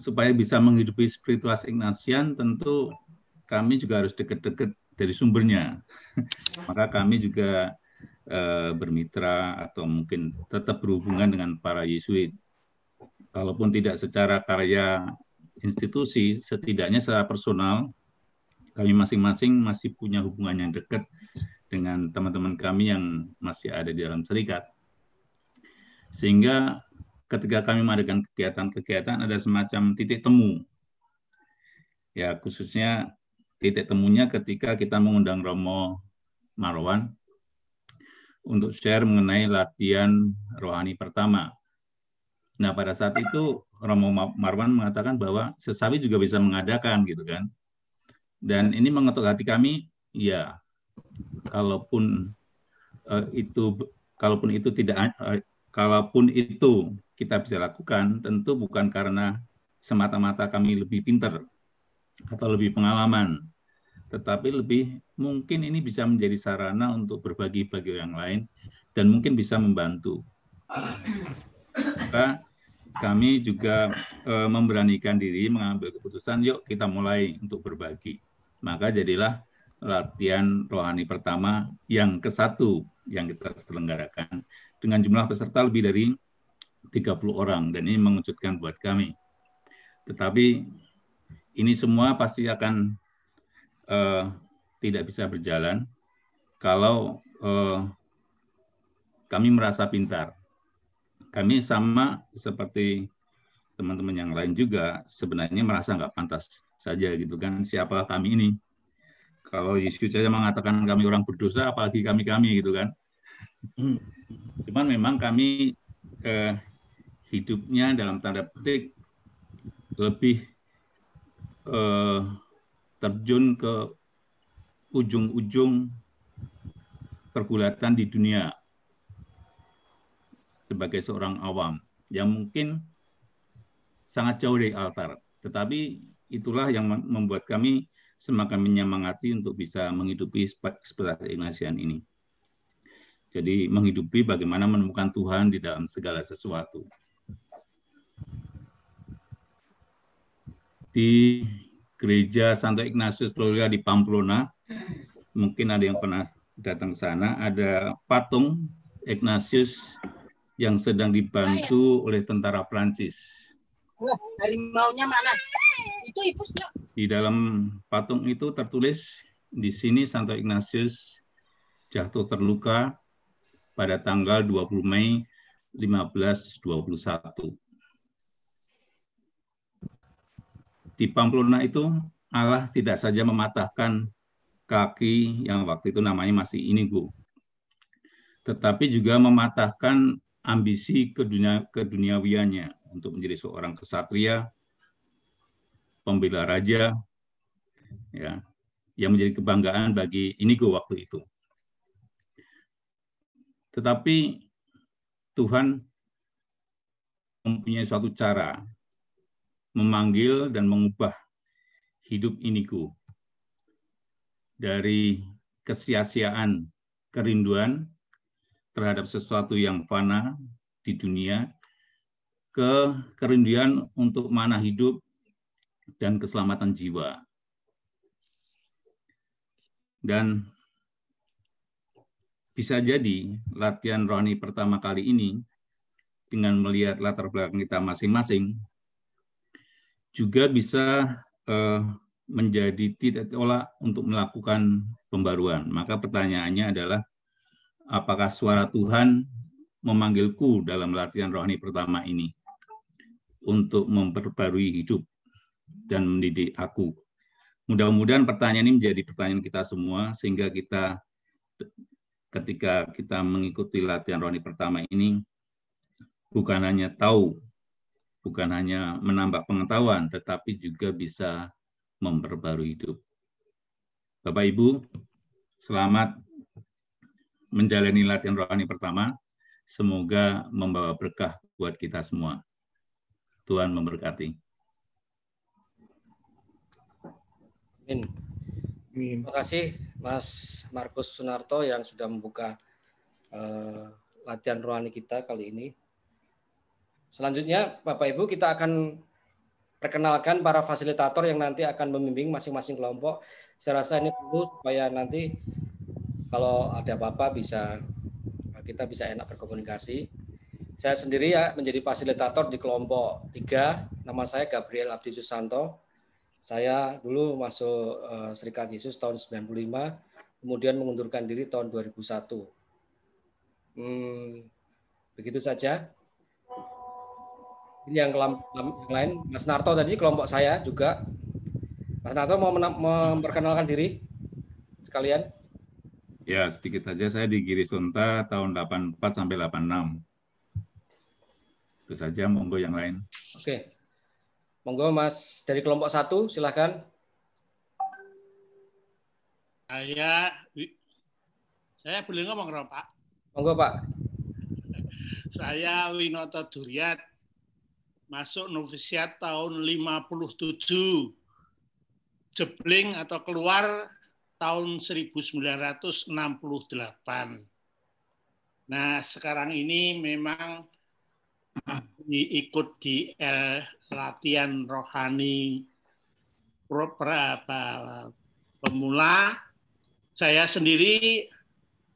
supaya bisa menghidupi spiritual Ignatian, tentu kami juga harus dekat-dekat dari sumbernya. Maka kami juga bermitra atau mungkin tetap berhubungan dengan para Yesuit. Kalaupun tidak secara karya institusi, setidaknya secara personal, kami masing-masing masih punya hubungan yang dekat dengan teman-teman kami yang masih ada di dalam serikat. Sehingga ketika kami mengadakan kegiatan-kegiatan, ada semacam titik temu. Ya, khususnya titik temunya ketika kita mengundang Romo Marwan untuk share mengenai latihan rohani pertama. Nah, pada saat itu Romo Marwan mengatakan bahwa sesawi juga bisa mengadakan gitu kan. Dan ini mengetuk hati kami, ya, kalaupun itu kita bisa lakukan, tentu bukan karena semata-mata kami lebih pintar atau lebih pengalaman, tetapi lebih mungkin ini bisa menjadi sarana untuk berbagi bagi orang lain dan mungkin bisa membantu. Maka kami juga memberanikan diri mengambil keputusan, yuk kita mulai untuk berbagi. Maka jadilah latihan rohani pertama yang ke-1 yang kita selenggarakan dengan jumlah peserta lebih dari 30 orang, dan ini mengejutkan buat kami. Tetapi ini semua pasti akan tidak bisa berjalan kalau kami merasa pintar. Kami sama seperti teman-teman yang lain juga sebenarnya merasa nggak pantas saja gitu kan. Siapa kami ini? Kalau Yesus saja mengatakan kami orang berdosa, apalagi kami gitu kan. Cuman memang kami hidupnya dalam tanda petik lebih terjun ke ujung-ujung pergulatan di dunia sebagai seorang awam yang mungkin sangat jauh dari altar. Tetapi itulah yang membuat kami semakin menyemangati untuk bisa menghidupi spiritual Ignatian ini. Jadi menghidupi bagaimana menemukan Tuhan di dalam segala sesuatu. Di gereja Santo Ignatius Loyola di Pamplona, mungkin ada yang pernah datang ke sana, ada patung Ignatius yang sedang dibantu oleh tentara Prancis. Harimaunya mana? Itu Ibu. Di dalam patung itu tertulis, di sini Santo Ignatius jatuh terluka pada tanggal 20 Mei 1521. Di Pamplona itu Allah tidak saja mematahkan kaki yang waktu itu namanya masih Inigo, tetapi juga mematahkan ambisi keduniawiannya untuk menjadi seorang kesatria, pembela raja, ya, yang menjadi kebanggaan bagi Inigo waktu itu. Tetapi Tuhan mempunyai suatu cara memanggil dan mengubah hidup Inigo dari kesia-siaan, kerinduan terhadap sesuatu yang fana di dunia ke kerinduan untuk mana hidup dan keselamatan jiwa. Dan bisa jadi latihan rohani pertama kali ini dengan melihat latar belakang kita masing-masing juga bisa menjadi titik tolak untuk melakukan pembaruan. Maka pertanyaannya adalah, apakah suara Tuhan memanggilku dalam latihan rohani pertama ini untuk memperbarui hidup dan mendidik aku? Mudah-mudahan pertanyaan ini menjadi pertanyaan kita semua, sehingga kita ketika kita mengikuti latihan rohani pertama ini, bukan hanya tahu, bukan hanya menambah pengetahuan, tetapi juga bisa memperbarui hidup. Bapak Ibu, selamat menjalani latihan rohani pertama. Semoga membawa berkah buat kita semua. Tuhan memberkati. Amin. Terima kasih Mas Markus Sunarto yang sudah membuka latihan rohani kita kali ini. Selanjutnya Bapak Ibu, kita akan perkenalkan para fasilitator yang nanti akan membimbing masing-masing kelompok. Saya rasa ini perlu supaya nanti kalau ada apa-apa kita bisa enak berkomunikasi. Saya sendiri ya menjadi fasilitator di kelompok 3. Nama saya Gabriel Abdi Susanto. Saya dulu masuk Serikat Yesus tahun 95, kemudian mengundurkan diri tahun 2001. Begitu saja. Ini yang lain. Mas Narto tadi kelompok saya juga. Mas Narto mau memperkenalkan diri sekalian? Ya, sedikit saja. Saya di Girisonta tahun 84 sampai 86. Itu saja, monggo yang lain. Oke. Monggo Mas dari kelompok 1, silahkan. Saya boleh ngomong, Pak? Monggo, Pak. Saya Winoto Duryat, masuk novisiat tahun 57. Jebling atau keluar tahun 1968. Nah, sekarang ini memang ikut di latihan rohani pemula. Saya sendiri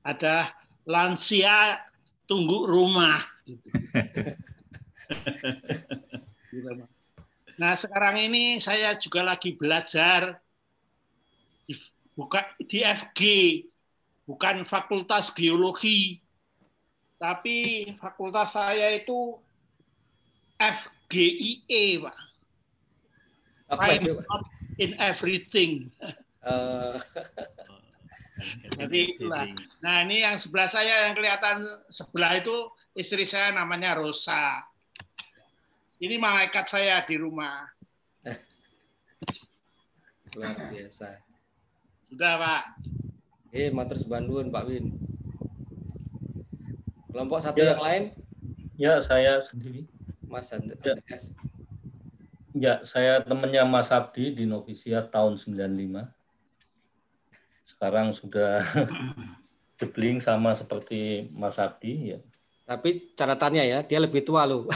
ada lansia tunggu rumah. Nah, sekarang ini saya juga lagi belajar di FG, bukan Fakultas Geologi, tapi fakultas saya itu FGIE, Pak. I'm not in everything. Jadi itulah. Nah, ini yang sebelah saya yang kelihatan sebelah itu istri saya namanya Rosa. Ini malaikat saya di rumah. Luar biasa. Sudah, Pak. Matur Bandung, Pak Win. Kelompok 1 yang lain? Ya, saya sendiri. Mas Andreas. Ya, saya temannya Mas Abdi di novisiat tahun 95. Sekarang sudah jebling sama seperti Mas Abdi, ya. Tapi catatannya ya, dia lebih tua loh.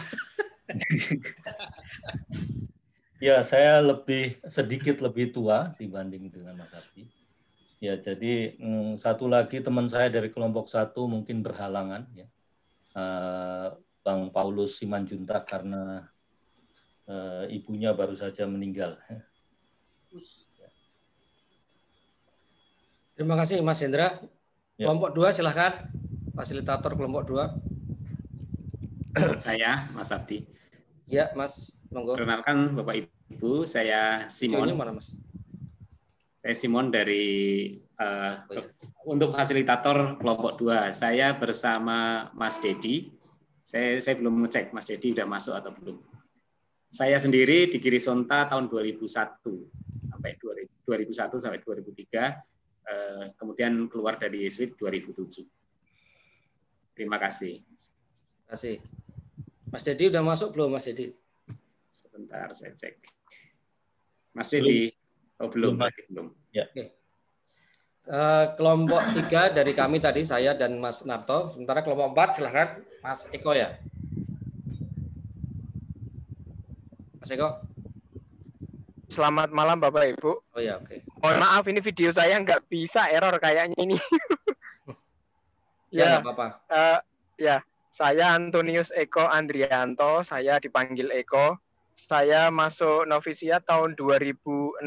Ya, saya sedikit lebih tua dibanding dengan Mas Abdi. Ya, jadi satu lagi teman saya dari kelompok 1 mungkin berhalangan, ya. Bang Paulus Simanjuntak karena ibunya baru saja meninggal. Terima kasih Mas Hendra. Ya. Kelompok 2 silahkan. Fasilitator kelompok 2. Saya, Mas Abdi. Ya, Mas. Monggo. Perkenalkan Bapak Ibu, saya Simon. Ini mana, Mas? Saya Simon dari untuk fasilitator kelompok 2. Saya bersama Mas Dedi. Saya belum ngecek Mas Dedi udah masuk atau belum. Saya sendiri di Girisonta tahun 2001 sampai 2003. Kemudian keluar dari Yesuit 2007. Terima kasih. Terima kasih. Mas Dedi udah masuk belum, Mas Dedi? Sebentar saya cek. Mas Dedi, belum. Ya. Oke. Kelompok 3 dari kami tadi, saya dan Mas Narto. Sementara kelompok 4 silahkan Mas Eko ya. Mas Eko. Selamat malam Bapak Ibu. Oh ya, oke. Mohon maaf ini video saya nggak bisa error kayaknya ini. Ya, nggak apa-apa. Ya, saya Antonius Eko Andrianto, saya dipanggil Eko. Saya masuk novisiat tahun 2006,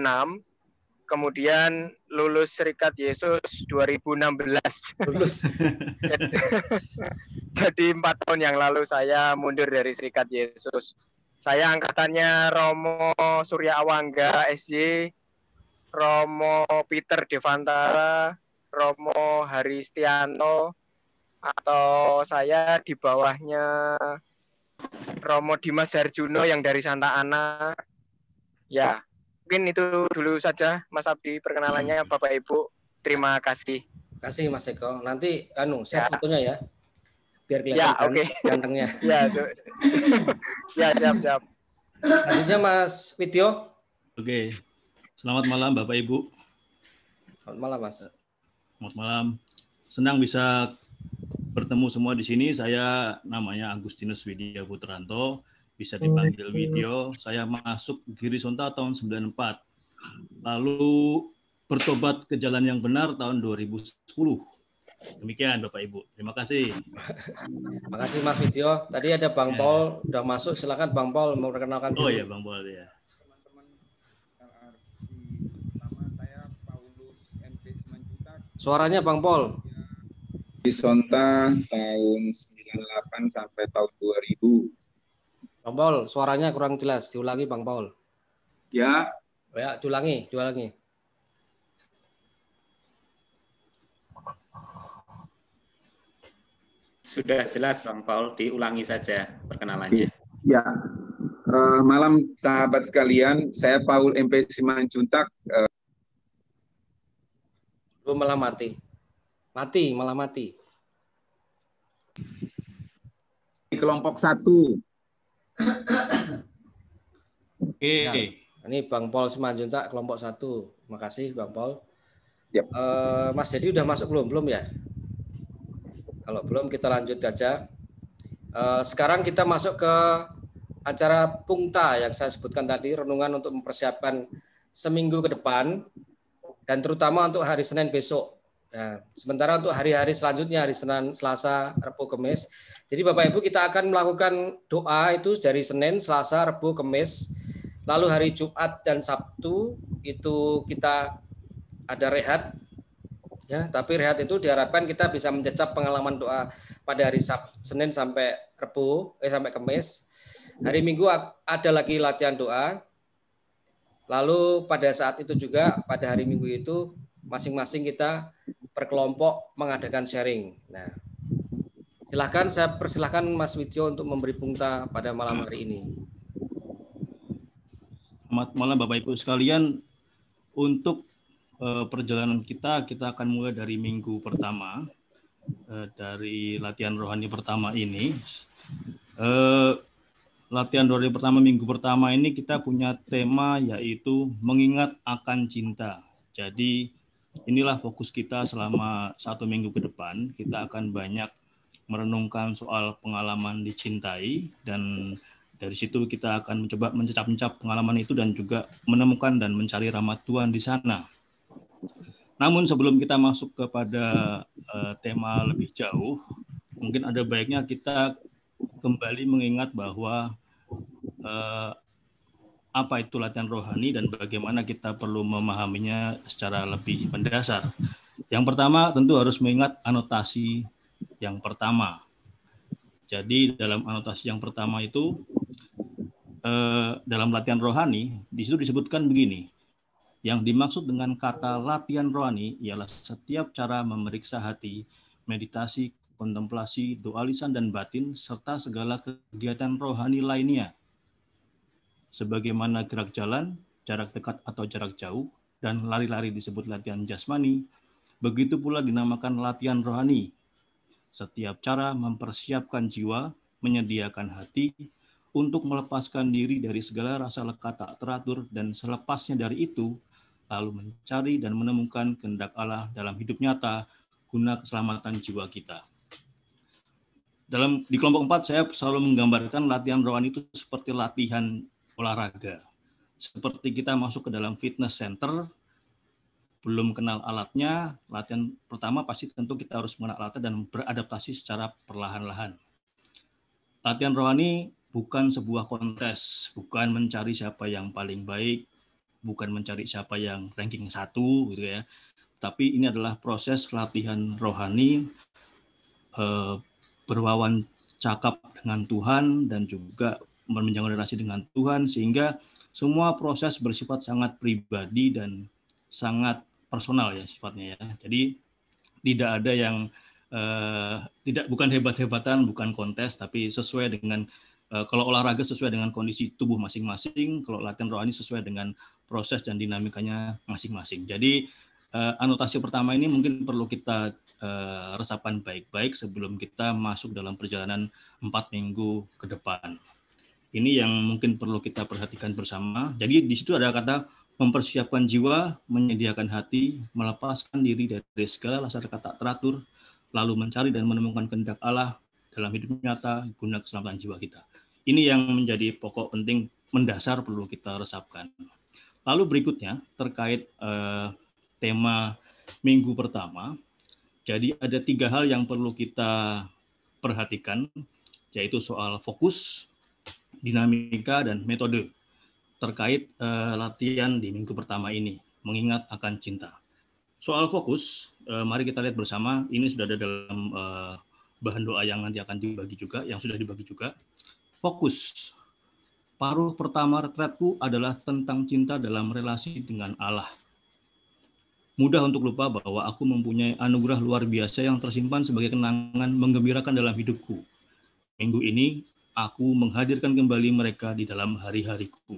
kemudian lulus Serikat Yesus 2016. Lulus. Jadi 4 tahun yang lalu saya mundur dari Serikat Yesus. Saya angkatannya Romo Surya Awangga SJ, Romo Peter Devantara, Romo Haristianto, atau saya di bawahnya Romo Dimas Harjuno yang dari Santa Ana. Ya, mungkin itu dulu saja Mas Abdi perkenalannya. Bapak Ibu, terima kasih. Terima kasih Mas Eko. Nanti share fotonya ya. Biar Ya, kelihatan oke. gantengnya. Ya, ya, siap. Selanjutnya Mas Widyo. Oke. Selamat malam Bapak Ibu. Selamat malam Mas. Selamat malam. Senang bisa bertemu semua di sini. Saya namanya Agustinus Widya Putranto. bisa dipanggil video. Saya masuk Giri Sonta tahun 94. Lalu bertobat ke jalan yang benar tahun 2010. Demikian Bapak Ibu. Terima kasih. Terima kasih Mas Widyo. Tadi ada Bang Paul udah masuk. Silakan Bang Paul mau perkenalkan diri. Oh ya Bang Paul ya. Teman-teman LRT, pertama saya Paulus MP Simanjuntak. Suaranya Bang Paul. Di Sonta tahun 98 sampai tahun 2000. Bang Paul, suaranya kurang jelas. Diulangi Bang Paul. Ya. Ya, diulangi. Sudah jelas Bang Paul, diulangi saja perkenalannya. Ya. Malam sahabat sekalian, saya Paul MP Simanjuntak. Malah mati. Malah mati. Di kelompok 1. Oke. Ya, ini Bang Paul Simanjuntak kelompok 1. Terima kasih Bang Paul. Yep. Mas Dedi udah masuk belum? Belum ya? Kalau belum kita lanjut aja. Sekarang kita masuk ke acara Pungta yang saya sebutkan tadi, renungan untuk mempersiapkan seminggu ke depan dan terutama untuk hari Senin besok. Nah, sementara untuk hari-hari selanjutnya, hari Senin, Selasa, Rabu, Kamis. Jadi Bapak Ibu kita akan melakukan doa itu dari Senin, Selasa, Rabu, Kamis. Lalu hari Jumat dan Sabtu itu kita ada rehat. Ya, tapi rehat itu diharapkan kita bisa mencecap pengalaman doa pada hari Senin sampai sampai Kamis. Hari Minggu ada lagi latihan doa. Lalu pada saat itu juga pada hari Minggu itu masing-masing kita berkelompok mengadakan sharing. Nah, saya persilahkan Mas Widyo untuk memberi pungta pada malam hari ini. Selamat malam Bapak Ibu sekalian. Untuk perjalanan kita akan mulai dari minggu pertama, dari latihan rohani pertama ini. Latihan rohani pertama minggu pertama ini kita punya tema yaitu mengingat akan cinta. Jadi inilah fokus kita selama 1 minggu ke depan. Kita akan banyak merenungkan soal pengalaman dicintai dan dari situ kita akan mencoba mencap pengalaman itu dan juga menemukan dan mencari rahmat Tuhan di sana. Namun sebelum kita masuk kepada tema lebih jauh, mungkin ada baiknya kita kembali mengingat bahwa apa itu latihan rohani dan bagaimana kita perlu memahaminya secara lebih mendasar. Yang pertama tentu harus mengingat anotasi yang pertama. Jadi dalam anotasi yang pertama itu dalam latihan rohani di situ disebutkan begini. Yang dimaksud dengan kata latihan rohani ialah setiap cara memeriksa hati, meditasi, kontemplasi, doa lisan dan batin, serta segala kegiatan rohani lainnya. Sebagaimana gerak jalan, jarak dekat atau jarak jauh, dan lari-lari disebut latihan jasmani, begitu pula dinamakan latihan rohani. Setiap cara mempersiapkan jiwa, menyediakan hati, untuk melepaskan diri dari segala rasa lekat tak teratur, dan selepasnya dari itu, lalu mencari dan menemukan kehendak Allah dalam hidup nyata, guna keselamatan jiwa kita. Di kelompok 4 saya selalu menggambarkan latihan rohani itu seperti latihan olahraga. Seperti kita masuk ke dalam fitness center, belum kenal alatnya, latihan pertama pasti tentu kita harus mengenal alatnya dan beradaptasi secara perlahan-lahan. Latihan rohani bukan sebuah kontes, bukan mencari siapa yang paling baik, bukan mencari siapa yang ranking 1 gitu ya. Tapi ini adalah proses latihan rohani, berwawan cakap dengan Tuhan dan juga menjaga relasi dengan Tuhan, sehingga semua proses bersifat sangat pribadi dan sangat personal ya sifatnya ya. Jadi tidak ada yang bukan hebat-hebatan, bukan kontes, tapi sesuai dengan kalau olahraga sesuai dengan kondisi tubuh masing-masing, kalau latihan rohani sesuai dengan proses dan dinamikanya masing-masing. Jadi anotasi pertama ini mungkin perlu kita resapan baik-baik sebelum kita masuk dalam perjalanan 4 minggu ke depan. Ini yang mungkin perlu kita perhatikan bersama. Jadi di situ ada kata mempersiapkan jiwa, menyediakan hati, melepaskan diri dari segala rasa tak teratur, lalu mencari dan menemukan kehendak Allah dalam hidup nyata guna keselamatan jiwa kita. Ini yang menjadi pokok penting mendasar perlu kita resapkan. Lalu berikutnya terkait tema minggu pertama. Jadi ada 3 hal yang perlu kita perhatikan, yaitu soal fokus, dinamika, dan metode terkait latihan di minggu pertama ini, mengingat akan cinta. Soal fokus, mari kita lihat bersama, ini sudah ada dalam bahan doa yang nanti akan dibagi juga, yang sudah dibagi juga. Fokus. Paruh pertama retretku adalah tentang cinta dalam relasi dengan Allah. Mudah untuk lupa bahwa aku mempunyai anugerah luar biasa yang tersimpan sebagai kenangan menggembirakan dalam hidupku. Minggu ini, aku menghadirkan kembali mereka di dalam hari-hariku.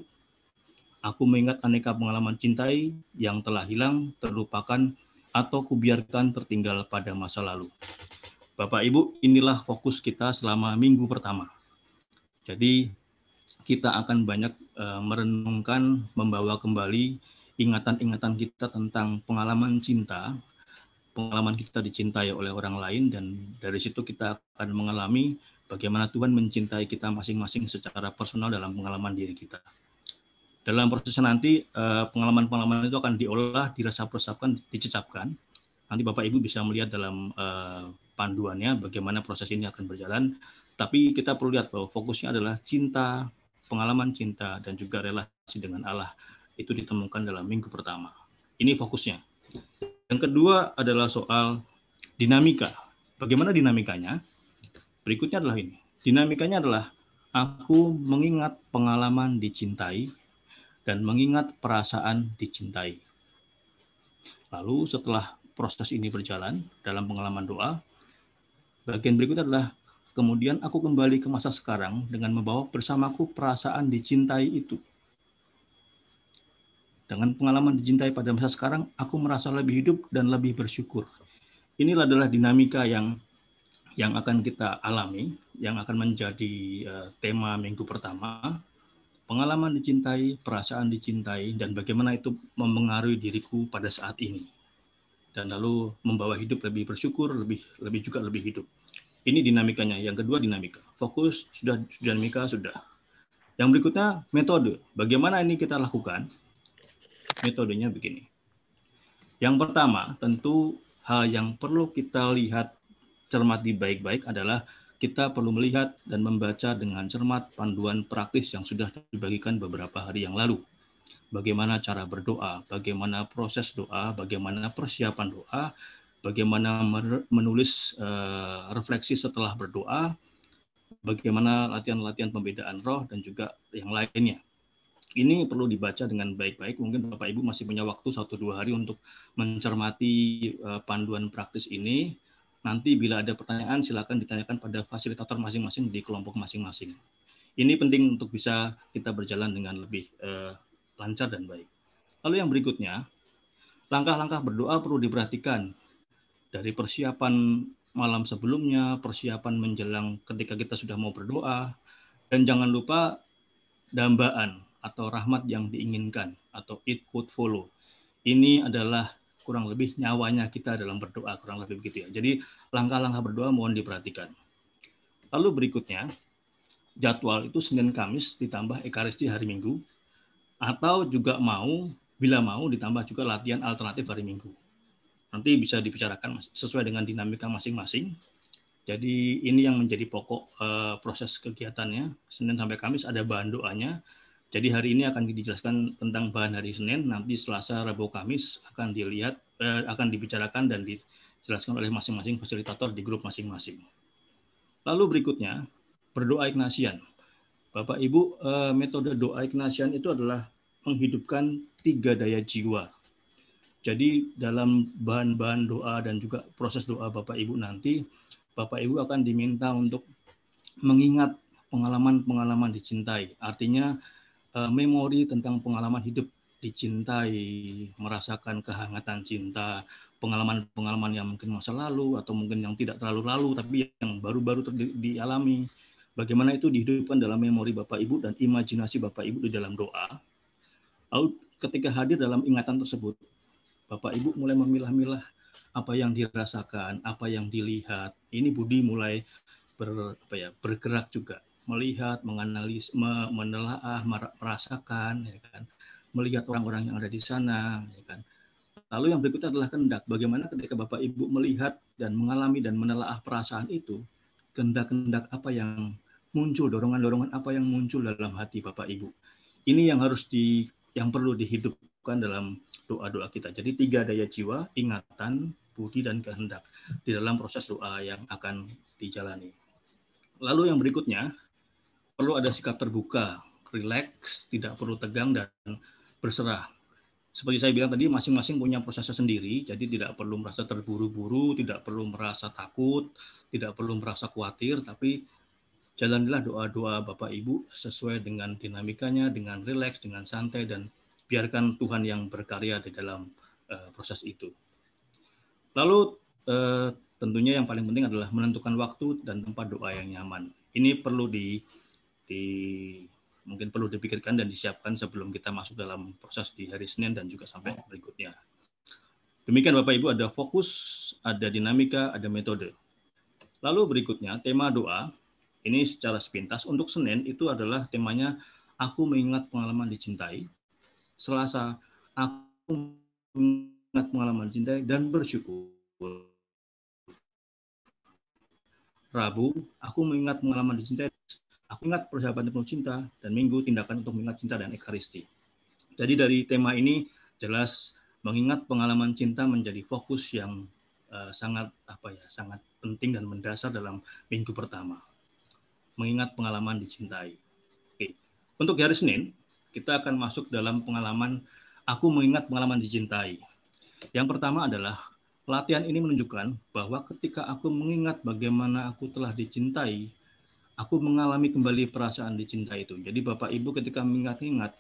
Aku mengingat aneka pengalaman cintai yang telah hilang, terlupakan, atau kubiarkan tertinggal pada masa lalu. Bapak Ibu, inilah fokus kita selama minggu pertama. Jadi, kita akan banyak merenungkan, membawa kembali ingatan-ingatan kita tentang pengalaman cinta, pengalaman kita dicintai oleh orang lain, dan dari situ kita akan mengalami bagaimana Tuhan mencintai kita masing-masing secara personal dalam pengalaman diri kita. Dalam prosesnya nanti, pengalaman-pengalaman itu akan diolah, diresap-resapkan, dicecapkan. Nanti Bapak Ibu bisa melihat dalam panduannya bagaimana proses ini akan berjalan. Tapi kita perlu lihat bahwa fokusnya adalah cinta, pengalaman cinta, dan juga relasi dengan Allah. Itu ditemukan dalam minggu pertama. Ini fokusnya. Yang kedua adalah soal dinamika. Bagaimana dinamikanya? Berikutnya adalah ini. Dinamikanya adalah aku mengingat pengalaman dicintai dan mengingat perasaan dicintai. Lalu setelah proses ini berjalan dalam pengalaman doa, bagian berikutnya adalah kemudian aku kembali ke masa sekarang dengan membawa bersamaku perasaan dicintai itu. Dengan pengalaman dicintai pada masa sekarang, aku merasa lebih hidup dan lebih bersyukur. Inilah adalah dinamika yang akan kita alami, yang akan menjadi tema minggu pertama. Pengalaman dicintai, perasaan dicintai, dan bagaimana itu mempengaruhi diriku pada saat ini. Dan lalu membawa hidup lebih bersyukur, lebih juga lebih hidup. Ini dinamikanya. Yang kedua dinamika. Fokus, sudah dinamika, sudah. Yang berikutnya metode. Bagaimana ini kita lakukan? Metodenya begini. Yang pertama, tentu hal yang perlu kita lihat, cermati baik-baik adalah kita perlu melihat dan membaca dengan cermat panduan praktis yang sudah dibagikan beberapa hari yang lalu. Bagaimana cara berdoa, bagaimana proses doa, bagaimana persiapan doa, bagaimana menulis refleksi setelah berdoa, bagaimana latihan-latihan pembedaan roh, dan juga yang lainnya. Ini perlu dibaca dengan baik-baik. Mungkin Bapak Ibu masih punya waktu 1-2 hari untuk mencermati panduan praktis ini. Nanti bila ada pertanyaan silakan ditanyakan pada fasilitator masing-masing di kelompok masing-masing. Ini penting untuk bisa kita berjalan dengan lebih lancar dan baik. Lalu yang berikutnya, langkah-langkah berdoa perlu diperhatikan. Dari persiapan malam sebelumnya, persiapan menjelang ketika kita sudah mau berdoa, dan jangan lupa dambaan atau rahmat yang diinginkan, atau it could follow. Ini adalah kurang lebih nyawanya kita dalam berdoa, kurang lebih begitu ya. Jadi langkah-langkah berdoa mohon diperhatikan. Lalu berikutnya, jadwal itu Senin Kamis ditambah Ekaristi hari Minggu, atau juga bila mau ditambah juga latihan alternatif hari Minggu. Nanti bisa dibicarakan sesuai dengan dinamika masing-masing. Jadi ini yang menjadi pokok proses kegiatannya. Senin sampai Kamis ada bahan doanya. Jadi hari ini akan dijelaskan tentang bahan hari Senin, nanti Selasa, Rabu, Kamis akan dibicarakan dan dijelaskan oleh masing-masing fasilitator di grup masing-masing. Lalu berikutnya, berdoa Ignatian. Bapak Ibu, metode doa Ignatian itu adalah menghidupkan 3 daya jiwa. Jadi dalam bahan-bahan doa dan juga proses doa Bapak Ibu nanti, Bapak Ibu akan diminta untuk mengingat pengalaman-pengalaman dicintai. Artinya memori tentang pengalaman hidup dicintai, merasakan kehangatan cinta, pengalaman-pengalaman yang mungkin masa lalu atau mungkin yang tidak terlalu lalu tapi yang baru-baru dialami. Bagaimana itu dihidupkan dalam memori Bapak Ibu dan imajinasi Bapak Ibu di dalam doa. Lalu ketika hadir dalam ingatan tersebut, Bapak Ibu mulai memilah-milah apa yang dirasakan, apa yang dilihat. Ini budi mulai bergerak juga, melihat, menganalisis, menelaah, merasakan, ya kan, melihat orang-orang yang ada di sana, ya kan. Lalu yang berikutnya adalah kehendak. Bagaimana ketika Bapak Ibu melihat dan mengalami dan menelaah perasaan itu, kehendak-kehendak apa yang muncul, dorongan-dorongan apa yang muncul dalam hati Bapak Ibu. Ini yang yang perlu dihidupkan dalam doa-doa kita. Jadi 3 daya jiwa, ingatan, budi, dan kehendak di dalam proses doa yang akan dijalani. Lalu yang berikutnya, perlu ada sikap terbuka, rileks, tidak perlu tegang, dan berserah. Seperti saya bilang tadi, masing-masing punya prosesnya sendiri, jadi tidak perlu merasa terburu-buru, tidak perlu merasa takut, tidak perlu merasa khawatir, tapi jalanilah doa-doa Bapak Ibu sesuai dengan dinamikanya, dengan rileks, dengan santai, dan biarkan Tuhan yang berkarya di dalam proses itu. Lalu tentunya yang paling penting adalah menentukan waktu dan tempat doa yang nyaman. Ini perlu mungkin perlu dipikirkan dan disiapkan sebelum kita masuk dalam proses di hari Senin dan juga sampai berikutnya. Demikian Bapak Ibu, ada fokus, ada dinamika, ada metode. Lalu berikutnya tema doa, ini secara sepintas untuk Senin itu adalah temanya aku mengingat pengalaman dicintai. Selasa, aku mengingat pengalaman dicintai dan bersyukur. Rabu, aku mengingat pengalaman dicintai. Aku ingat persahabatan penuh cinta, dan Minggu tindakan untuk mengingat cinta dan ekaristi. Jadi dari tema ini jelas mengingat pengalaman cinta menjadi fokus yang sangat penting dan mendasar dalam minggu pertama. Mengingat pengalaman dicintai. Oke. Untuk hari Senin kita akan masuk dalam pengalaman aku mengingat pengalaman dicintai. Yang pertama adalah latihan ini menunjukkan bahwa ketika aku mengingat bagaimana aku telah dicintai, aku mengalami kembali perasaan dicinta itu. Jadi Bapak Ibu ketika mengingat-ingat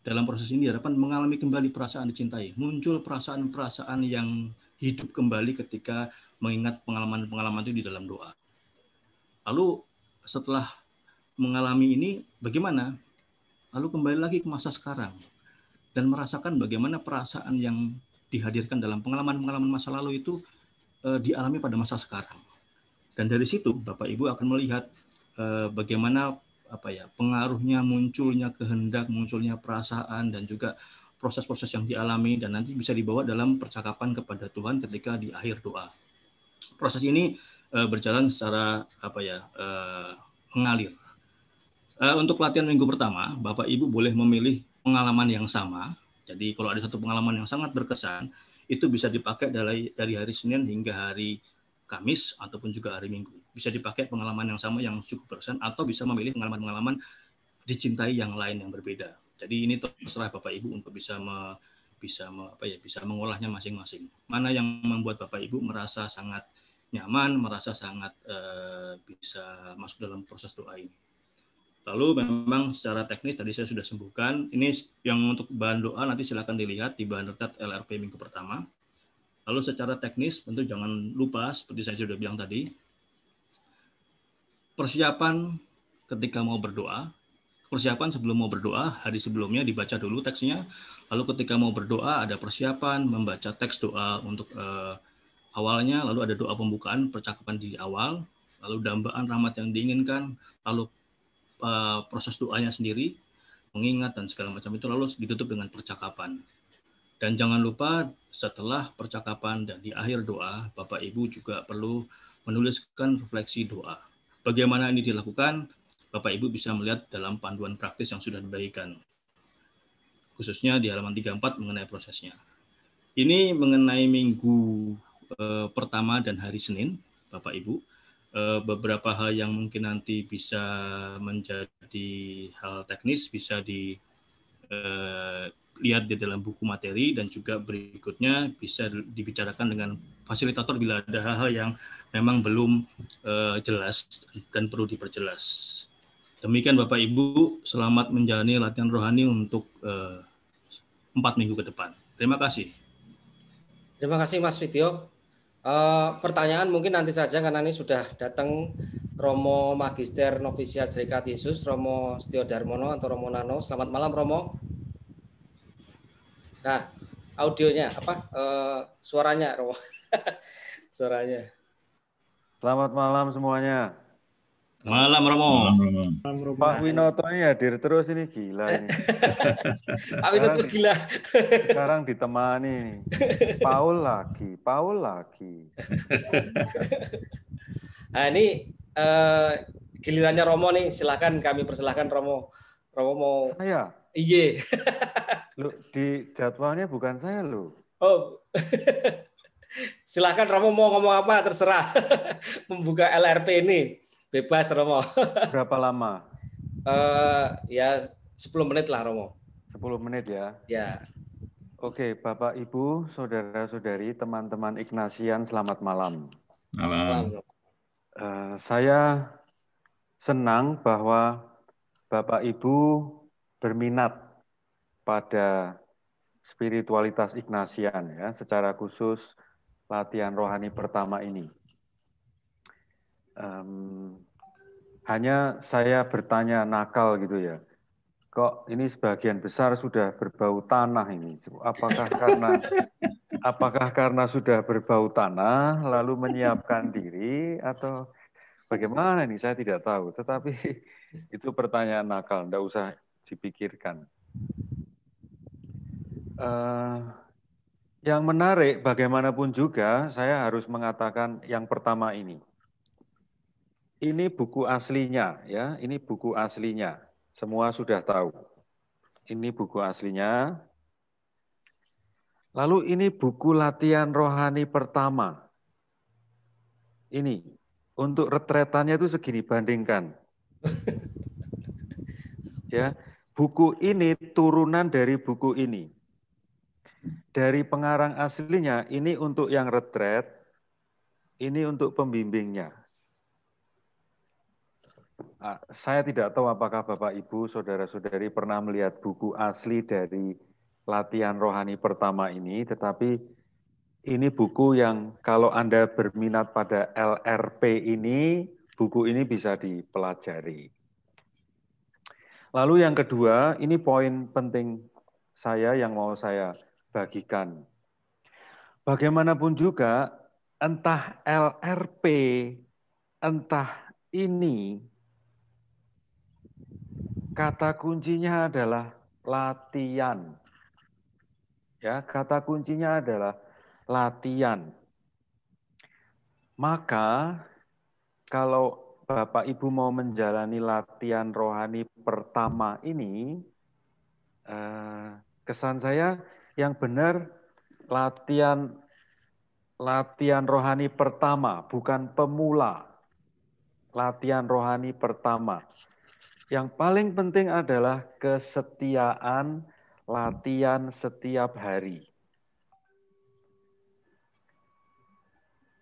dalam proses ini harapan mengalami kembali perasaan dicintai. Muncul perasaan-perasaan yang hidup kembali ketika mengingat pengalaman-pengalaman itu di dalam doa. Lalu setelah mengalami ini bagaimana? Lalu kembali lagi ke masa sekarang dan merasakan bagaimana perasaan yang dihadirkan dalam pengalaman-pengalaman masa lalu itu dialami pada masa sekarang. Dan dari situ Bapak Ibu akan melihat bagaimana pengaruhnya munculnya kehendak, munculnya perasaan, dan juga proses-proses yang dialami dan nanti bisa dibawa dalam percakapan kepada Tuhan ketika di akhir doa. Proses ini berjalan secara mengalir. Untuk latihan minggu pertama, Bapak Ibu boleh memilih pengalaman yang sama. Jadi kalau ada satu pengalaman yang sangat berkesan, itu bisa dipakai dari hari Senin hingga hari Kamis ataupun juga hari Minggu. Bisa dipakai pengalaman yang sama yang cukup berkesan atau bisa memilih pengalaman-pengalaman dicintai yang lain yang berbeda. Jadi ini terserah Bapak Ibu untuk bisa mengolahnya masing-masing. Mana yang membuat Bapak Ibu merasa sangat nyaman, merasa sangat bisa masuk dalam proses doa ini. Lalu memang secara teknis tadi saya sudah sebutkan, ini yang untuk bahan doa nanti silakan dilihat di bahan retret LRP minggu pertama. Lalu secara teknis tentu jangan lupa seperti saya sudah bilang tadi, persiapan ketika mau berdoa, persiapan sebelum mau berdoa, hari sebelumnya dibaca dulu teksnya, lalu ketika mau berdoa ada persiapan membaca teks doa untuk awalnya, lalu ada doa pembukaan percakapan di awal, lalu dambaan rahmat yang diinginkan, lalu proses doanya sendiri, mengingat dan segala macam itu, lalu ditutup dengan percakapan. Dan jangan lupa setelah percakapan dan di akhir doa, Bapak Ibu juga perlu menuliskan refleksi doa. Bagaimana ini dilakukan? Bapak Ibu bisa melihat dalam panduan praktis yang sudah dibagikan. Khususnya di halaman 34 mengenai prosesnya. Ini mengenai minggu pertama dan hari Senin, Bapak Ibu. Beberapa hal yang mungkin nanti bisa menjadi hal teknis bisa dilihat di dalam buku materi dan juga berikutnya bisa dibicarakan dengan fasilitator bila ada hal-hal yang memang belum jelas dan perlu diperjelas. Demikian Bapak Ibu, selamat menjalani latihan rohani untuk 4 minggu ke depan. Terima kasih. Terima kasih Mas Widyo. Pertanyaan mungkin nanti saja karena ini sudah datang Romo Magister Novisiat Serikat Yesus, Romo Setio Darmono atau Romo Nano. Selamat malam Romo. Nah, audionya suaranya Romo. Suaranya. Selamat malam semuanya. Malam Romo. Malam, Romo. Pak Winoto ini hadir terus ini gila ini. Pak Winoto gila. Sekarang ditemani. Paul lagi. Nah ini gilirannya Romo nih, silakan kami persilahkan Romo. Romo mau. Saya. Iya. Loh, di jadwalnya bukan saya loh. Oh. Silakan Romo mau ngomong apa terserah. Membuka LRP ini bebas Romo. Berapa lama? Ya 10 menit lah Romo. 10 menit ya. Ya. Oke, Bapak Ibu, saudara-saudari, teman-teman Ignatian, selamat malam. Malam. Saya senang bahwa Bapak Ibu berminat pada spiritualitas Ignatian ya, secara khusus latihan rohani pertama ini. Hanya saya bertanya nakal gitu ya, kok ini sebagian besar sudah berbau tanah ini? Apakah karena sudah berbau tanah lalu menyiapkan diri atau bagaimana ini? Saya tidak tahu. Tetapi itu pertanyaan nakal, tidak usah dipikirkan. Yang menarik bagaimanapun juga saya harus mengatakan yang pertama ini. Ini buku aslinya ya, ini buku aslinya. Semua sudah tahu. Ini buku aslinya. Lalu ini buku latihan rohani pertama. Ini untuk retretannya itu segini, bandingkan. Ya, buku ini turunan dari buku ini. Dari pengarang aslinya, ini untuk yang retret, ini untuk pembimbingnya. Saya tidak tahu apakah Bapak, Ibu, saudara-saudari pernah melihat buku asli dari latihan rohani pertama ini, tetapi ini buku yang kalau Anda berminat pada LRP ini, buku ini bisa dipelajari. Lalu yang kedua, ini poin penting saya yang mau saya bagikan. Bagaimanapun juga, entah LRP, entah ini, kata kuncinya adalah latihan. Ya, kata kuncinya adalah latihan. Maka kalau Bapak Ibu mau menjalani latihan rohani pertama ini, kesan saya yang benar latihan rohani pertama, bukan pemula. Latihan rohani pertama. Yang paling penting adalah kesetiaan latihan setiap hari.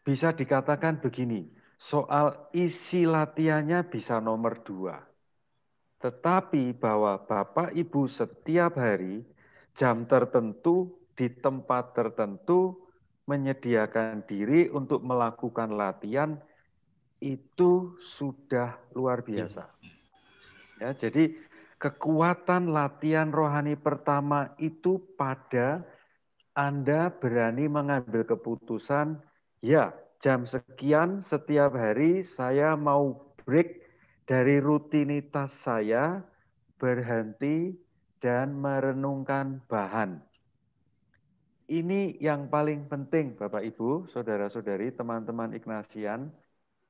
Bisa dikatakan begini, soal isi latihannya bisa nomor 2. Tetapi bahwa Bapak Ibu setiap hari, jam tertentu, di tempat tertentu, menyediakan diri untuk melakukan latihan, itu sudah luar biasa. Ya, jadi kekuatan latihan rohani pertama itu pada Anda berani mengambil keputusan, ya, jam sekian setiap hari saya mau break dari rutinitas saya, berhenti dan merenungkan bahan. Ini yang paling penting Bapak Ibu, saudara-saudari, teman-teman Ignatian,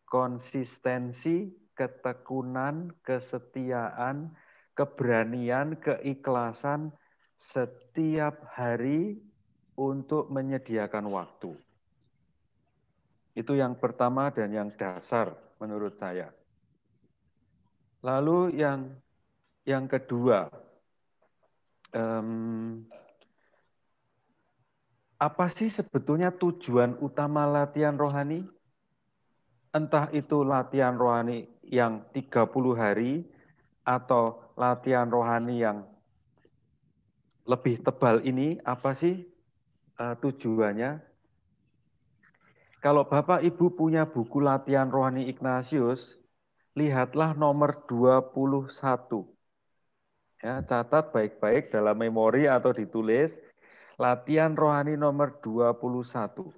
konsistensi, ketekunan, kesetiaan, keberanian, keikhlasan setiap hari untuk menyediakan waktu. Itu yang pertama dan yang dasar menurut saya. Lalu yang kedua, apa sih sebetulnya tujuan utama latihan rohani? Entah itu latihan rohani yang 30 hari atau latihan rohani yang lebih tebal ini, apa sih tujuannya? Kalau Bapak Ibu punya buku latihan rohani Ignatius, lihatlah nomor 21. Ya, catat baik-baik dalam memori atau ditulis, latihan rohani nomor 21.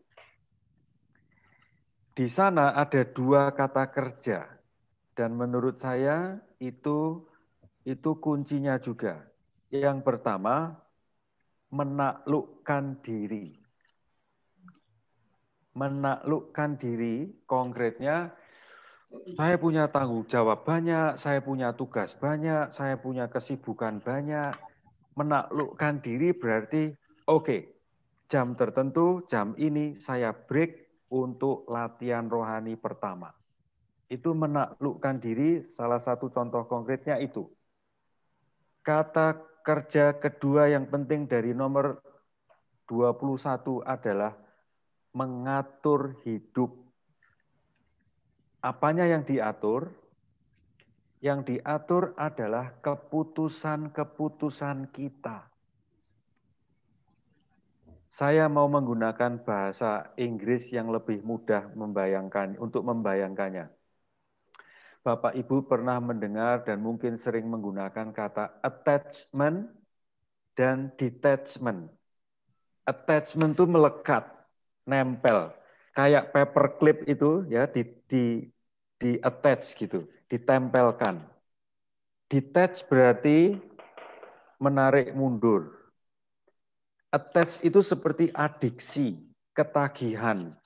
Di sana ada 2 kata kerja. Dan menurut saya itu kuncinya juga. Yang pertama, menaklukkan diri. Menaklukkan diri, konkretnya saya punya tanggung jawab banyak, saya punya tugas banyak, saya punya kesibukan banyak. Menaklukkan diri berarti, oke, jam tertentu, jam ini saya break untuk latihan rohani pertama. Itu menaklukkan diri, salah satu contoh konkretnya itu. Kata kerja kedua yang penting dari nomor 21 adalah mengatur hidup. Apanya yang diatur? Yang diatur adalah keputusan-keputusan kita. Saya mau menggunakan bahasa Inggris yang lebih mudah untuk membayangkannya. Bapak Ibu pernah mendengar dan mungkin sering menggunakan kata attachment dan detachment. Attachment itu melekat, nempel, kayak paperclip itu ya di attach gitu, ditempelkan. Detach berarti menarik mundur. Attach itu seperti adiksi, ketagihan.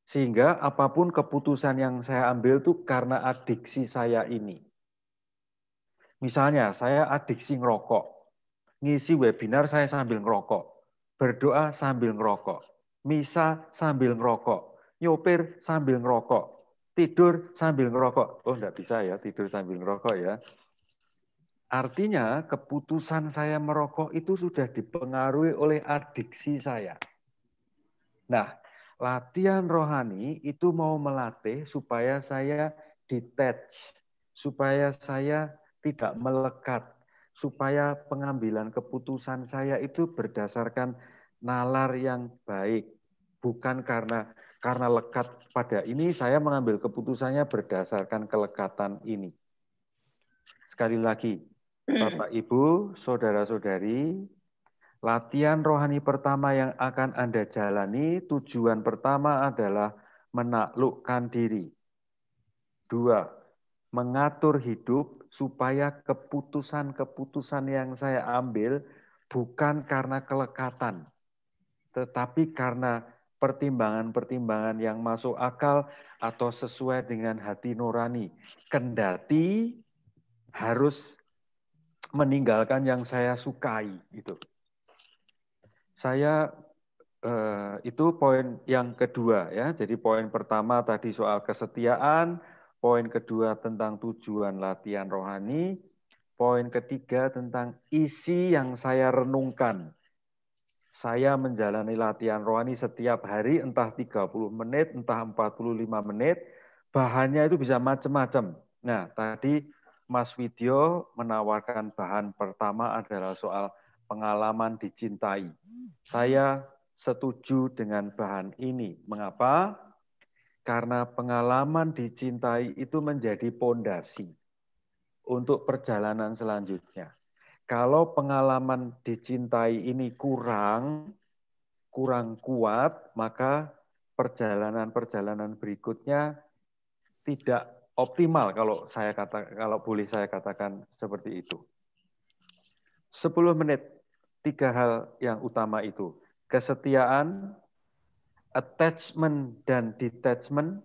Sehingga apapun keputusan yang saya ambil itu karena adiksi saya ini. Misalnya saya adiksi ngerokok. Ngisi webinar saya sambil ngerokok. Berdoa sambil ngerokok. Misa sambil ngerokok. Nyopir sambil ngerokok. Tidur sambil ngerokok. Oh, enggak bisa ya tidur sambil ngerokok ya. Artinya keputusan saya merokok itu sudah dipengaruhi oleh adiksi saya. Nah, latihan rohani itu mau melatih supaya saya detach, supaya saya tidak melekat, supaya pengambilan keputusan saya itu berdasarkan nalar yang baik, bukan karena lekat pada ini saya mengambil keputusannya berdasarkan kelekatan ini. Sekali lagi, Bapak Ibu, saudara-saudari, latihan rohani pertama yang akan Anda jalani, tujuan pertama adalah menaklukkan diri. 2, mengatur hidup supaya keputusan-keputusan yang saya ambil bukan karena kelekatan, tetapi karena pertimbangan-pertimbangan yang masuk akal atau sesuai dengan hati nurani. Kendati harus meninggalkan yang saya sukai itu. Saya itu poin yang kedua ya. Jadi poin pertama tadi soal kesetiaan, poin kedua tentang tujuan latihan rohani, poin ketiga tentang isi yang saya renungkan. Saya menjalani latihan rohani setiap hari entah 30 menit, entah 45 menit, bahannya itu bisa macam-macam. Nah, tadi Mas Widyo menawarkan bahan pertama adalah soal pengalaman dicintai. Saya setuju dengan bahan ini. Mengapa? Karena pengalaman dicintai itu menjadi pondasi untuk perjalanan selanjutnya. Kalau pengalaman dicintai ini kurang kuat, maka perjalanan-perjalanan berikutnya tidak optimal kalau boleh saya katakan seperti itu. 10 menit, 3 hal yang utama itu. Kesetiaan, attachment dan detachment.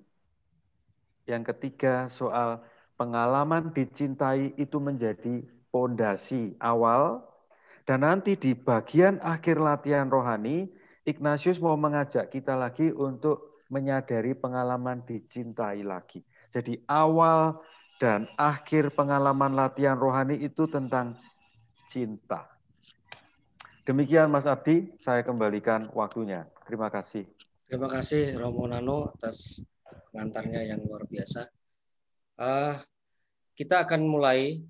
Yang ketiga soal pengalaman dicintai itu menjadi pondasi awal. Dan nanti di bagian akhir latihan rohani, Ignatius mau mengajak kita lagi untuk menyadari pengalaman dicintai lagi. Jadi awal dan akhir pengalaman latihan rohani itu tentang cinta. Demikian Mas Abdi, saya kembalikan waktunya. Terima kasih. Terima kasih Romo Nano atas pengantarnya yang luar biasa. Kita akan mulai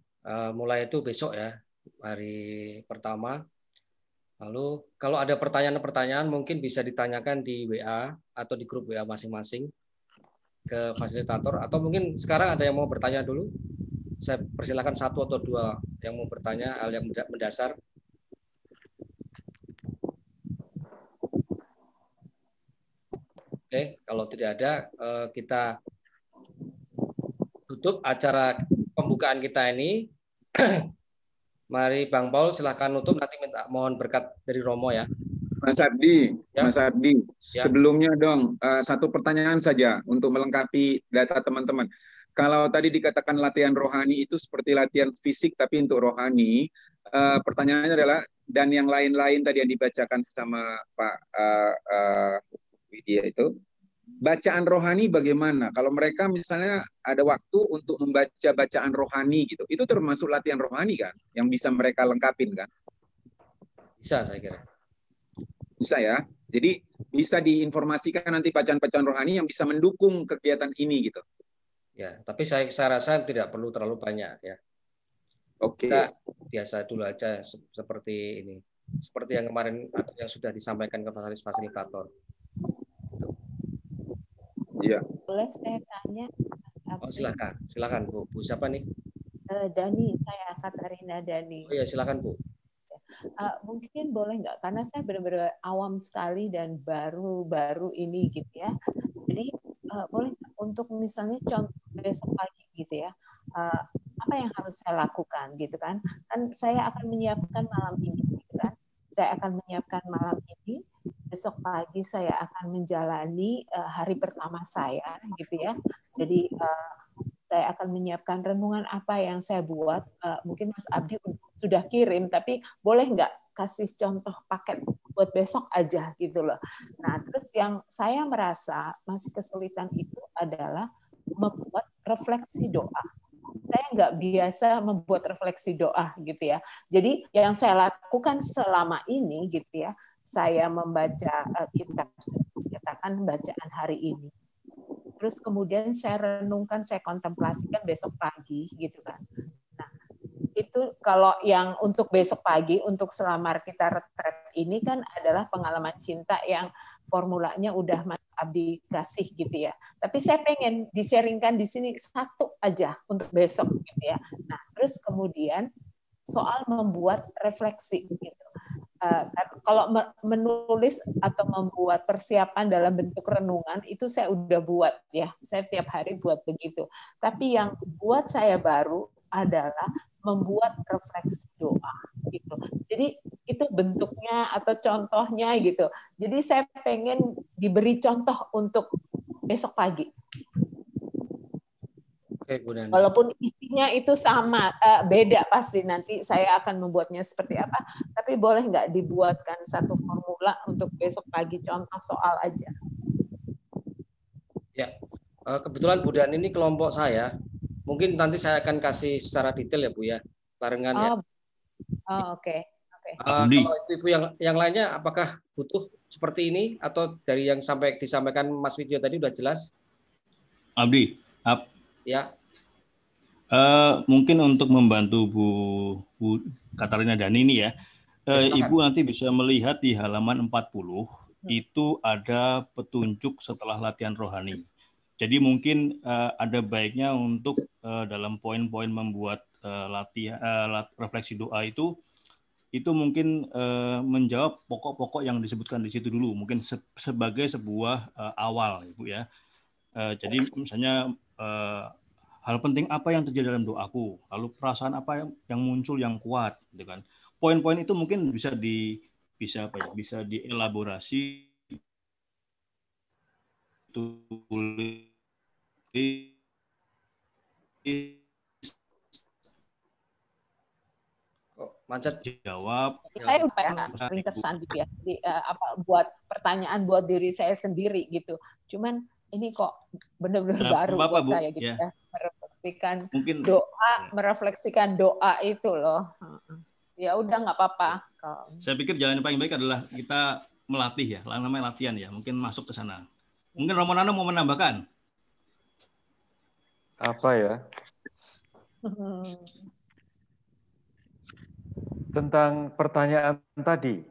itu besok ya, hari pertama. Lalu kalau ada pertanyaan-pertanyaan mungkin bisa ditanyakan di WA atau di grup WA masing-masing ke fasilitator, atau mungkin sekarang ada yang mau bertanya dulu. Saya persilakan 1 atau 2 yang mau bertanya hal yang mendasar. Oke, kalau tidak ada kita tutup acara pembukaan kita ini. Mari Bang Paul silahkan nutup, nanti mohon berkat dari Romo ya. Mas Ardi, Ya. Mas Ardi, Ya. sebelumnya dong satu pertanyaan saja untuk melengkapi data teman-teman. Kalau tadi dikatakan latihan rohani itu seperti latihan fisik tapi untuk rohani, pertanyaannya adalah dan yang lain-lain tadi yang dibacakan sama Pak Widya itu, bacaan rohani bagaimana? Kalau mereka misalnya ada waktu untuk membaca bacaan rohani gitu, itu termasuk latihan rohani kan, yang bisa mereka lengkapin kan? Bisa saya kira. Bisa ya. Jadi bisa diinformasikan nanti bacaan-bacaan rohani yang bisa mendukung kegiatan ini gitu. Ya, tapi saya rasa tidak perlu terlalu banyak ya. Oke. Kita biasa dulu aja seperti ini. Seperti yang kemarin atau yang sudah disampaikan ke fasilitator. Iya. Boleh saya tanya? Oh, silakan Bu. Bu siapa nih? Dani, saya Katarina Dani. Oh ya, silakan Bu. Mungkin boleh nggak? Karena saya benar-benar awam sekali dan baru-baru ini gitu ya. Jadi boleh untuk misalnya contoh besok pagi gitu ya. Apa yang harus saya lakukan gitu kan? Kan saya akan menyiapkan malam ini gitu kan. Saya akan menyiapkan malam ini. Besok pagi saya akan menjalani hari pertama saya gitu ya. Jadi saya akan menyiapkan renungan apa yang saya buat. Mungkin Mas Abdi sudah kirim, tapi boleh nggak kasih contoh paket buat besok aja gitu loh. Nah, terus yang saya merasa masih kesulitan itu adalah membuat refleksi doa. Saya nggak biasa membuat refleksi doa gitu ya. Jadi yang saya lakukan selama ini gitu ya, saya membaca kitab, katakan bacaan hari ini. Terus kemudian saya renungkan, saya kontemplasikan besok pagi gitu kan. Nah, itu kalau yang untuk besok pagi, untuk selamar kita retret ini kan adalah pengalaman cinta yang formulanya udah Mas Abdi kasih gitu ya. Tapi saya pengen di-sharingkan di sini satu aja untuk besok gitu ya. Nah, terus kemudian soal membuat refleksi gitu. Kalau menulis atau membuat persiapan dalam bentuk renungan itu saya udah buat ya, saya tiap hari buat begitu. Tapi yang buat saya baru adalah membuat refleksi doa gitu. Jadi itu bentuknya atau contohnya gitu. Jadi saya pengen diberi contoh untuk besok pagi. Walaupun isinya itu sama, beda pasti nanti saya akan membuatnya seperti apa, tapi boleh nggak dibuatkan satu formula untuk besok pagi contoh soal aja. Ya, kebetulan Bu Dan ini kelompok saya, mungkin nanti saya akan kasih secara detail ya Bu ya, barengan ya. Oke. Kalau ibu yang lainnya apakah butuh seperti ini atau dari yang disampaikan Mas Widyo tadi udah jelas? Abdi, ya. Mungkin untuk membantu Bu Katarina Dani ini ya, Ibu nanti bisa melihat di halaman 40 itu ada petunjuk setelah latihan rohani. Jadi mungkin ada baiknya untuk dalam poin-poin membuat refleksi doa itu mungkin menjawab pokok-pokok yang disebutkan di situ dulu, mungkin sebagai sebuah awal, Ibu ya. Jadi misalnya hal penting apa yang terjadi dalam doaku, lalu perasaan apa yang muncul yang kuat, gitu kan. Poin-poin itu mungkin bisa dielaborasi, tulis, macet jawab. Saya udah ringkesan gitu ya, buat pertanyaan buat diri saya sendiri gitu. Cuman ini kok benar-benar baru buat Bu, saya gitu ya. Mungkin merefleksikan doa itu loh. Ya udah nggak apa-apa. Saya pikir jalan yang paling baik adalah kita melatih ya, namanya latihan ya. Mungkin masuk ke sana. Mungkin Romo Nano mau menambahkan? Apa ya? Tentang pertanyaan tadi.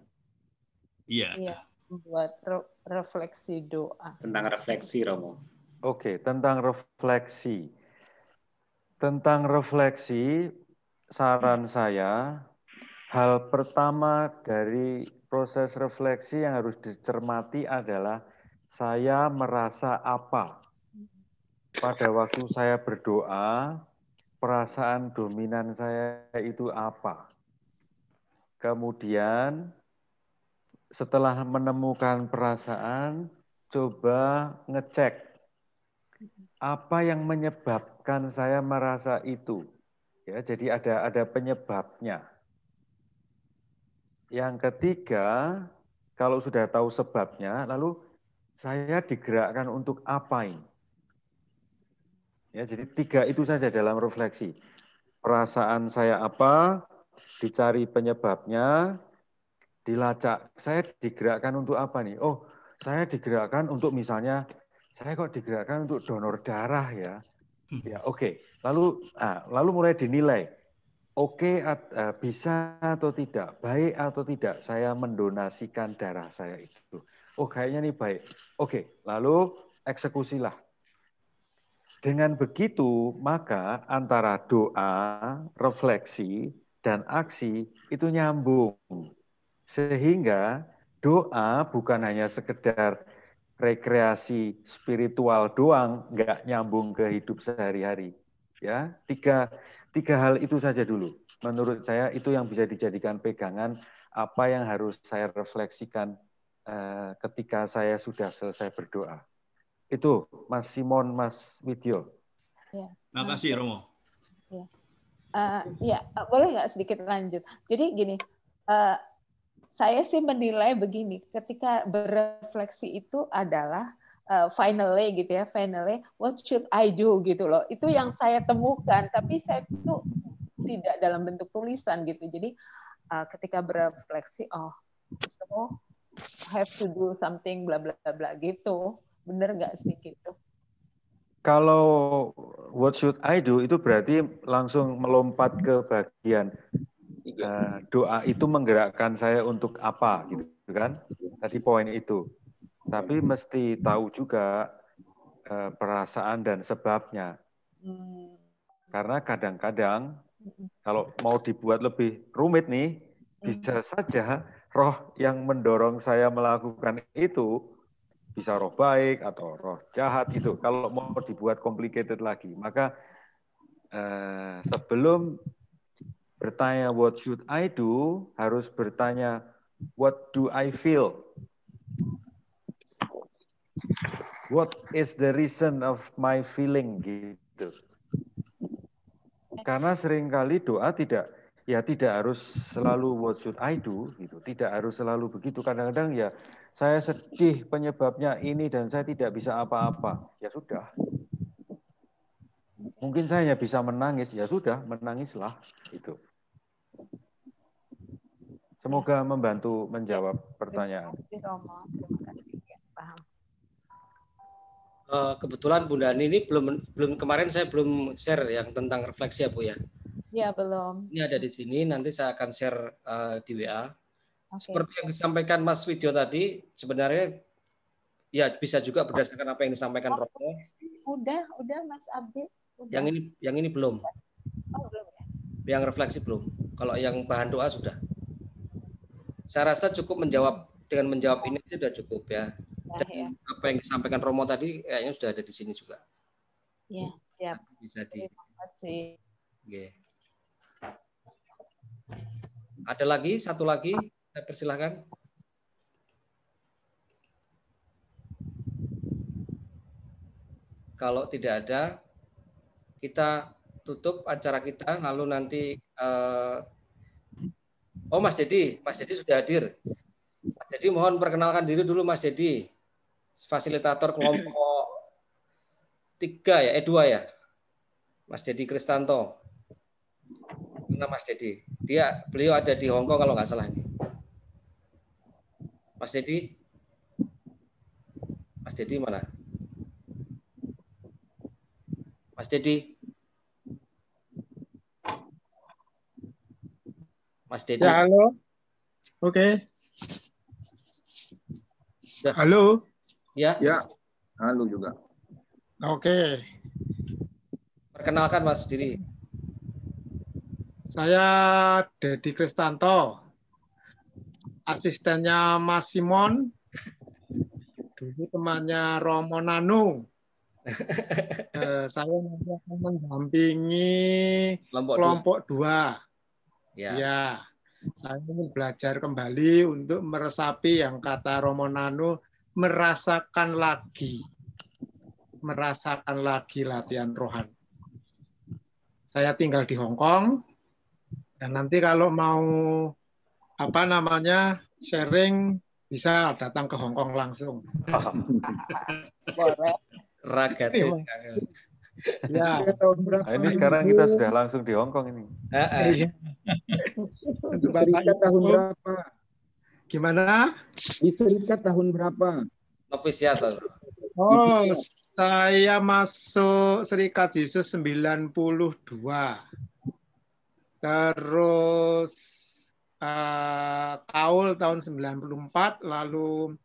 Iya, membuat refleksi doa. Tentang refleksi, Romo. Oke, tentang refleksi. Tentang refleksi, saran saya, hal pertama dari proses refleksi yang harus dicermati adalah saya merasa apa. pada waktu saya berdoa, perasaan dominan saya itu apa? Kemudian setelah menemukan perasaan, coba ngecek apa yang menyebabkan saya merasa itu. Ya, jadi ada penyebabnya. Yang ketiga, kalau sudah tahu sebabnya, lalu saya digerakkan untuk apa ini? Ya, jadi 3 itu saja dalam refleksi. Perasaan saya apa, dicari penyebabnya, dilacak. Saya digerakkan untuk apa nih? Oh, saya digerakkan untuk misalnya, saya kok digerakkan untuk donor darah ya. Ya, oke. Lalu mulai dinilai. Oke, bisa atau tidak, baik atau tidak saya mendonasikan darah saya itu. Oh, kayaknya ini baik. Oke, lalu eksekusilah. Dengan begitu, maka antara doa, refleksi, dan aksi itu nyambung. Sehingga doa bukan hanya sekedar rekreasi spiritual doang, nggak nyambung ke hidup sehari-hari. Ya, tiga hal itu saja dulu. Menurut saya itu yang bisa dijadikan pegangan apa yang harus saya refleksikan ketika saya sudah selesai berdoa. Itu Mas Simon, Mas Widyo. Ya. Makasih Romo. Ya, boleh nggak sedikit lanjut? Jadi gini, saya sih menilai begini, ketika berefleksi itu adalah finally gitu ya, finally what should I do gitu loh. Itu yang saya temukan, tapi saya itu tidak dalam bentuk tulisan gitu. Jadi ketika berefleksi, so I have to do something bla bla bla gitu. Bener nggak sih gitu? Kalau what should I do itu berarti langsung melompat ke bagian doa itu menggerakkan saya untuk apa gitu kan? Tadi poin itu. Tapi mesti tahu juga perasaan dan sebabnya. Karena kadang-kadang kalau mau dibuat lebih rumit nih, bisa saja roh yang mendorong saya melakukan itu bisa roh baik atau roh jahat itu. Kalau mau dibuat complicated lagi, maka sebelum bertanya what should I do, harus bertanya what do I feel? What is the reason of my feeling gitu. Karena seringkali doa tidak harus selalu what should I do gitu. Tidak harus selalu begitu. Kadang-kadang ya saya sedih penyebabnya ini dan saya tidak bisa apa-apa. Ya sudah. Mungkin saya hanya bisa menangis. Ya sudah, menangislah itu. Semoga membantu menjawab pertanyaan. Kebetulan Bunda Ani ini belum kemarin saya belum share yang tentang refleksi ya Bu ya. Ya belum. Ini ada di sini, nanti saya akan share di WA. Seperti yang disampaikan Mas Widyo tadi, sebenarnya ya bisa juga berdasarkan apa yang disampaikan Romo. Udah Mas Abdi. Udah. Yang ini belum. Belum ya. Yang refleksi belum. Kalau yang bahan doa sudah. Saya rasa cukup dengan menjawab ini sudah cukup ya. Dan apa yang disampaikan Romo tadi kayaknya sudah ada di sini juga. Ya, siap. Bisa Terima kasih. Oke. Ada lagi, satu lagi, saya persilahkan. Kalau tidak ada, kita tutup acara kita, lalu nanti Mas Dedi sudah hadir. Mas Dedi mohon perkenalkan diri dulu Mas Dedi, fasilitator kelompok 3 ya, 2 ya, Mas Dedi Kristanto. Mana Mas Dedi? Beliau ada di Hong Kong kalau nggak salah ini. Mas Dedi mana? Mas Dedi? Mas Dedi. Ya, halo. Oke. Ya. Halo. Ya. Ya. Halo juga. Oke. Perkenalkan Mas diri. Saya Dedi Kristanto, asistennya Mas Simon, dulu temannya Romo Nanu. Saya nanti akan mendampingi kelompok 2. Ya. Ya, saya ingin belajar kembali untuk meresapi yang kata Romo Nano, merasakan lagi latihan rohani. Saya tinggal di Hong Kong, dan nanti kalau mau sharing bisa datang ke Hong Kong langsung. Raga ya. Nah, ini sekarang kita sudah langsung di Hong Kong ini. Di serikat tahun berapa? Gimana? Di serikat tahun berapa? Novisiat. Oh, saya masuk Serikat Yesus 92. Terus tahun 94, lalu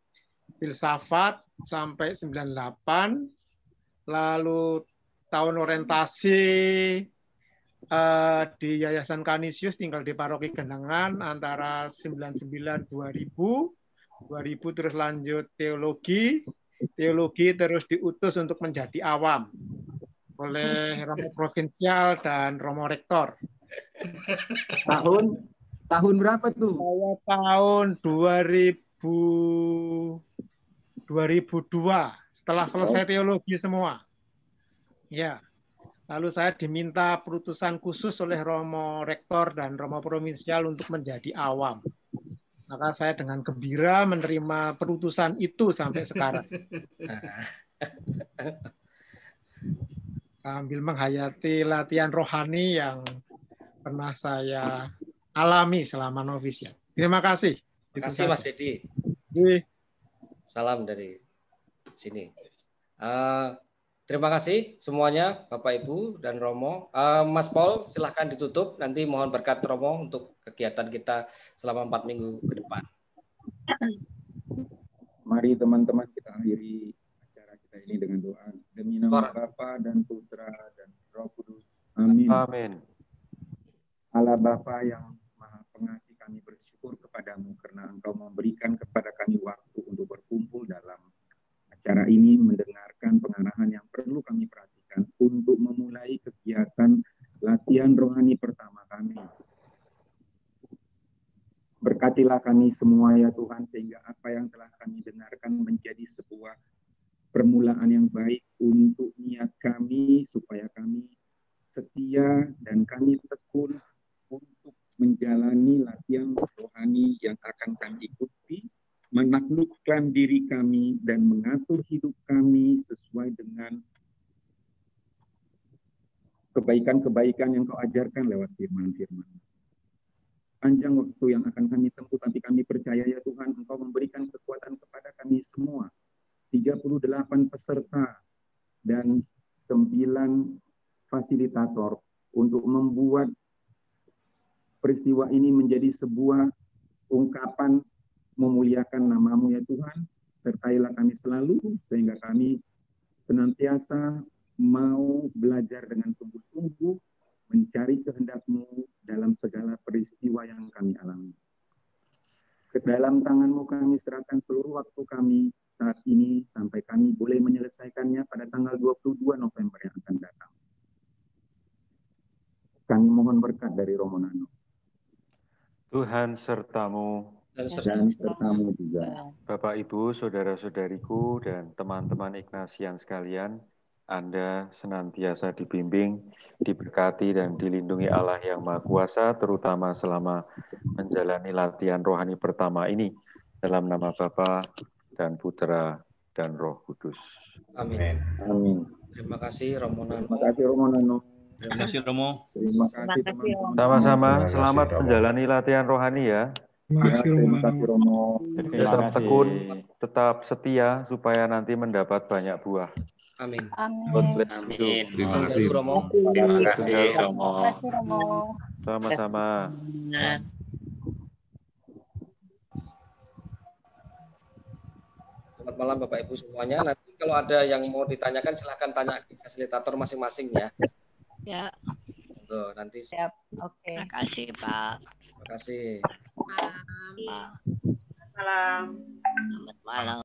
filsafat sampai 98, lalu tahun orientasi di Yayasan Kanisius, tinggal di Paroki Genangan antara 99 2000 terus lanjut teologi terus diutus untuk menjadi awam oleh Romo Provinsial dan Romo Rektor. Tahun berapa tuh? Saya tahun 2002, setelah selesai teologi semua. Ya. Lalu saya diminta perutusan khusus oleh Romo Rektor dan Romo Provinsial untuk menjadi awam. Maka saya dengan gembira menerima perutusan itu sampai sekarang. Sambil menghayati latihan rohani yang pernah saya alami selama novisiat. Terima kasih. Terima kasih Mas Dedi. Salam dari sini. Terima kasih semuanya Bapak Ibu dan Romo. Mas Paul silahkan ditutup. Nanti mohon berkat Romo untuk kegiatan kita selama 4 minggu ke depan. Mari teman-teman kita akhiri acara kita ini dengan doa. Demi nama Bapa dan Putra dan Roh Kudus. Amin. Amin. Allah Bapa yang Maha Pengasih, kami bersyukur kepadamu karena Engkau memberikan kepada kami waktu untuk berkumpul dalam acara ini, mendengarkan pengarahan yang perlu kami perhatikan untuk memulai kegiatan latihan rohani pertama kami. Berkatilah kami semua ya Tuhan, sehingga apa yang telah kami dengarkan menjadi sebuah permulaan yang baik untuk niat kami, supaya kami setia dan kami tekun untuk menjalani latihan rohani yang akan kami ikuti, menaklukkan diri kami dan mengatur hidup kami sesuai dengan kebaikan-kebaikan yang Kau ajarkan lewat firman-Firman. Panjang waktu yang akan kami tempuh, tapi kami percaya ya Tuhan, Engkau memberikan kekuatan kepada kami semua. 38 peserta dan 9 fasilitator untuk membuat peristiwa ini menjadi sebuah ungkapan memuliakan nama-Mu ya Tuhan. Sertailah kami selalu sehingga kami senantiasa mau belajar dengan sungguh-sungguh mencari kehendak-Mu dalam segala peristiwa yang kami alami. Ke dalam tangan-Mu kami serahkan seluruh waktu kami saat ini sampai kami boleh menyelesaikannya pada tanggal 22 November yang akan datang. Kami mohon berkat dari Romo Nano. Tuhan sertamu dan sertamu juga. Bapak, Ibu, saudara-saudariku, dan teman-teman Ignatian sekalian, Anda senantiasa dibimbing, diberkati, dan dilindungi Allah yang Maha Kuasa, terutama selama menjalani latihan rohani pertama ini, dalam nama Bapa dan Putra dan Roh Kudus. Amin. Amin. Terima kasih Romo Nano. Terima kasih Romo Nano. Terima kasih Romo. Terima kasih teman-teman. Sama-sama, selamat menjalani latihan rohani ya. Terima kasih Romo. Tetap tekun, tetap setia supaya nanti mendapat banyak buah. Amin. Amin. Terima kasih Romo. Terima kasih Romo. Sama-sama. Selamat malam Bapak Ibu semuanya. Nanti kalau ada yang mau ditanyakan silahkan tanya ke fasilitator masing-masing ya. Ya. Tuh, nanti. Siap. Oke. Terima kasih Pak. Terima kasih. Malam. Malam. Selamat malam.